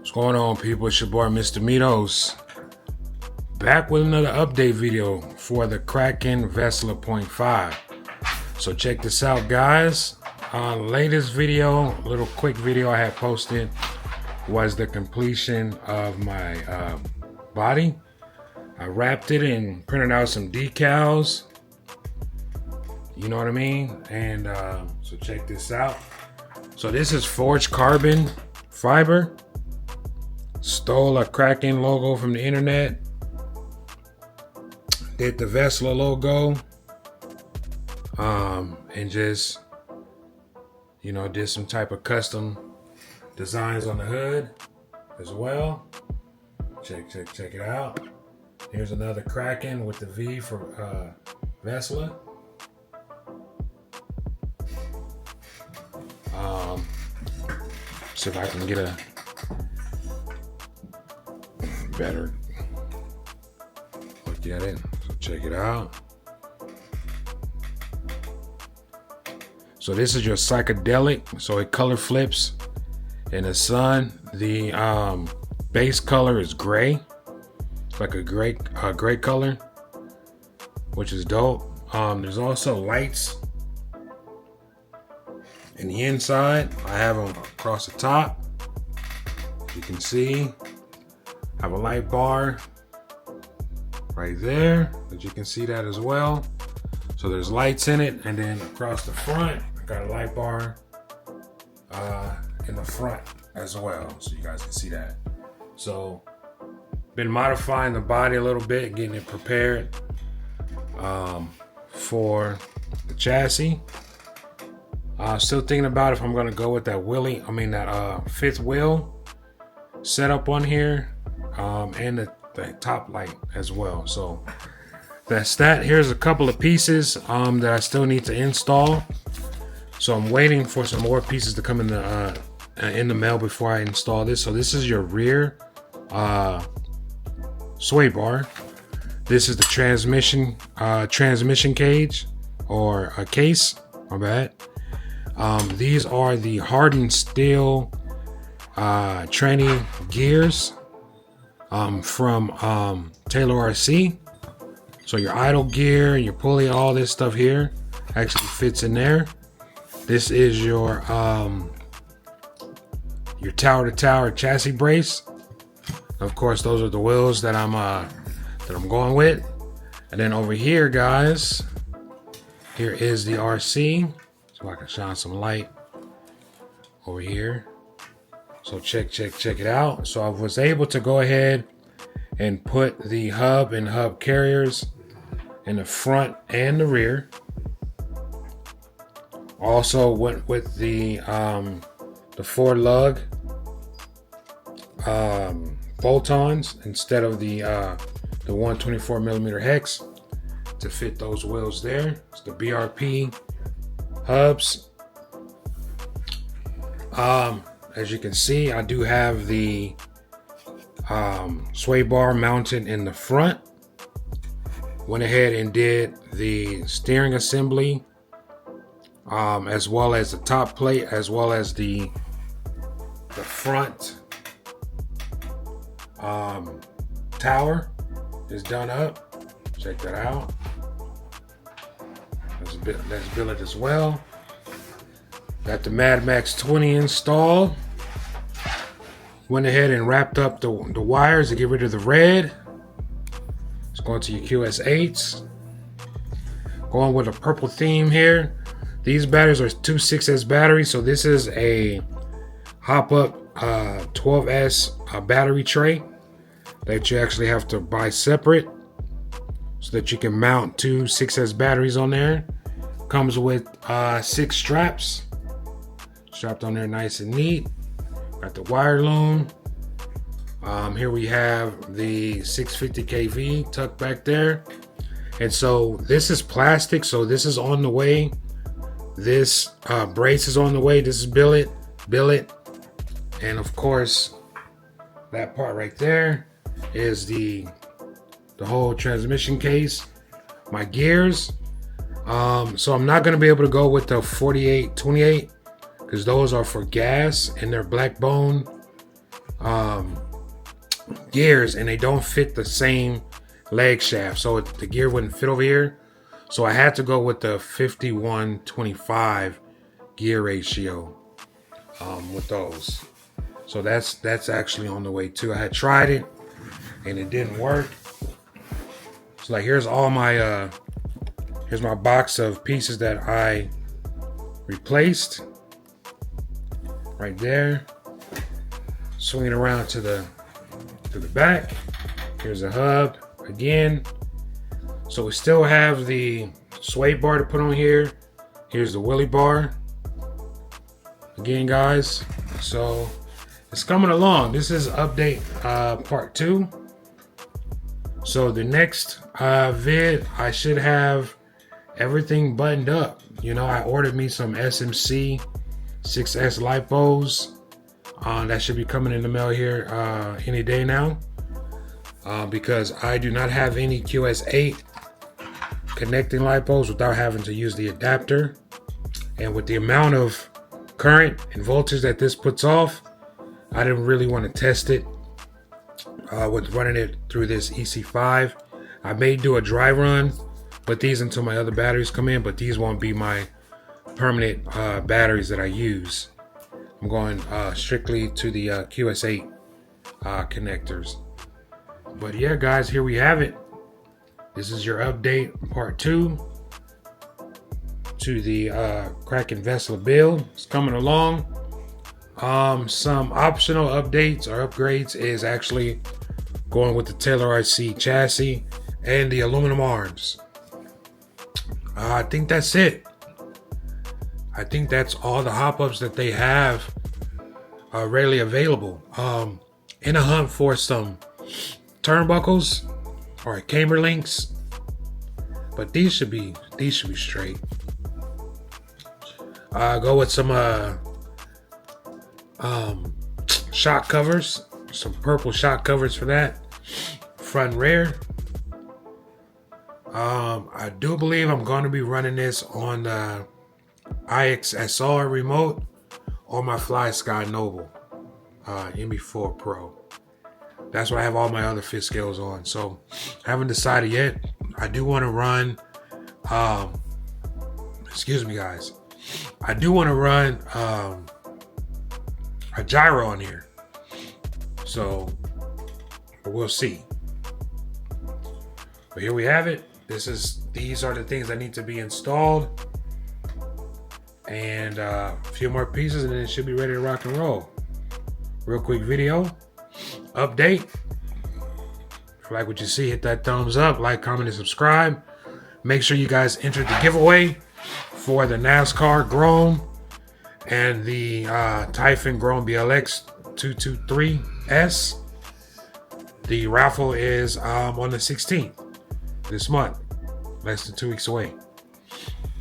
What's going on, people? It's your boy Mr. Mitos, back with another update video for the Kraken Vesla.5. So check this out, guys. Latest video, little quick video I had posted was the completion of my body. I wrapped it and printed out some decals. You know what I mean? And so check this out. So this is forged carbon fiber. Stole a Kraken logo from the internet. Did the Vesla logo. And just, you know, did some type of custom designs on the hood as well. Check it out. Here's another Kraken with the V for Vesla. See if I can get a better look at it. So check it out. So this is your psychedelic. So it color flips in the sun. The base color is gray, like a gray color, which is dope. There's also lights in the inside. I have them across the top. You can see I have a light bar right there, but you can see that as well. So there's lights in it, and then across the front I got a light bar in the front as well, so you guys can see that. So been modifying the body a little bit, getting it prepared for the chassis. Still thinking about if I'm gonna go with that fifth wheel setup on here, and the top light as well. So that's that. Here's a couple of pieces that I still need to install. So I'm waiting for some more pieces to come in the mail before I install this. So this is your rear sway bar. This is the transmission cage or a case. My bad. These are the hardened steel tranny gears from Taylor RC. So your idle gear, your pulley, all this stuff here actually fits in there. This is your tower to tower chassis brace. Of course, those are the wheels that I'm going with. And then over here, guys, here is the RC. So I can shine some light over here. So check it out. So I was able to go ahead and put the hub and hub carriers in the front and the rear. Also went with the 4 lug bolt-ons instead of the 124 millimeter hex to fit those wheels there. It's the BRP hubs. As you can see, I do have the sway bar mounted in the front. Went ahead and did the steering assembly, as well as the top plate, as well as the front tower is done up. Check that out. That's billet as well. Got the Mad Max 20 installed. Went ahead and wrapped up the wires to get rid of the red. It's going to your QS8s. Going with a purple theme here. These batteries are 2 6S batteries, so this is a hop-up 12S battery tray that you actually have to buy separate so that you can mount 2 6S batteries on there. Comes with 6 straps. Strapped on there nice and neat. Got the wire loom. Here we have the 650 kV tucked back there. And so this is plastic, so this is on the way. This brace is on the way. This is billet. And of course, that part right there is the whole transmission case. My gears. So I'm not gonna be able to go with the 48-28 because those are for gas and they're black bone gears, and they don't fit the same leg shaft, so the gear wouldn't fit over here. So I had to go with the 51-25 gear ratio with those. So that's actually on the way too. I had tried it and it didn't work. So like here's all my here's my box of pieces that I replaced right there. Swing it around to the back. Here's a hub again. So we still have the sway bar to put on here. Here's the wheelie bar again, guys. So it's coming along. This is update part 2. So the next vid, I should have everything buttoned up. You know, I ordered me some SMC 6S lipos. That should be coming in the mail here any day now. Because I do not have any QS8 connecting lipos without having to use the adapter. And with the amount of current and voltage that this puts off, I didn't really want to test it with running it through this EC5. I may do a dry run with these until my other batteries come in, but these won't be my permanent batteries that I use. I'm going strictly to the QS8 connectors. But yeah, guys, here we have it. This is your update part 2 to the Kraken Vesla build. It's coming along. Some optional updates or upgrades is actually going with the Taylor RC chassis and the aluminum arms. I think that's it. I think that's all the hop-ups that they have readily available. In a hunt for some turnbuckles or camber links, but these should be straight. Go with some shock covers, some purple shock covers for that front and rear. I do believe I'm going to be running this on the IXSR remote or my Fly Sky Noble MB4 Pro. That's what I have all my other fit scales on. So I haven't decided yet. I do want to run, excuse me guys. I do want to run a gyro on here. So we'll see. But here we have it. These are the things that need to be installed. And a few more pieces and then it should be ready to rock and roll. Real quick video update. If you like what you see, hit that thumbs up, like, comment, and subscribe. Make sure you guys enter the giveaway for the NASCAR Grom and the Typhon Grom BLX 223S. The raffle is on the 16th this month, less than 2 weeks away.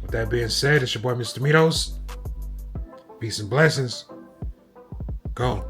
With that being said, it's your boy Mr. Mitos. Peace and blessings. Go.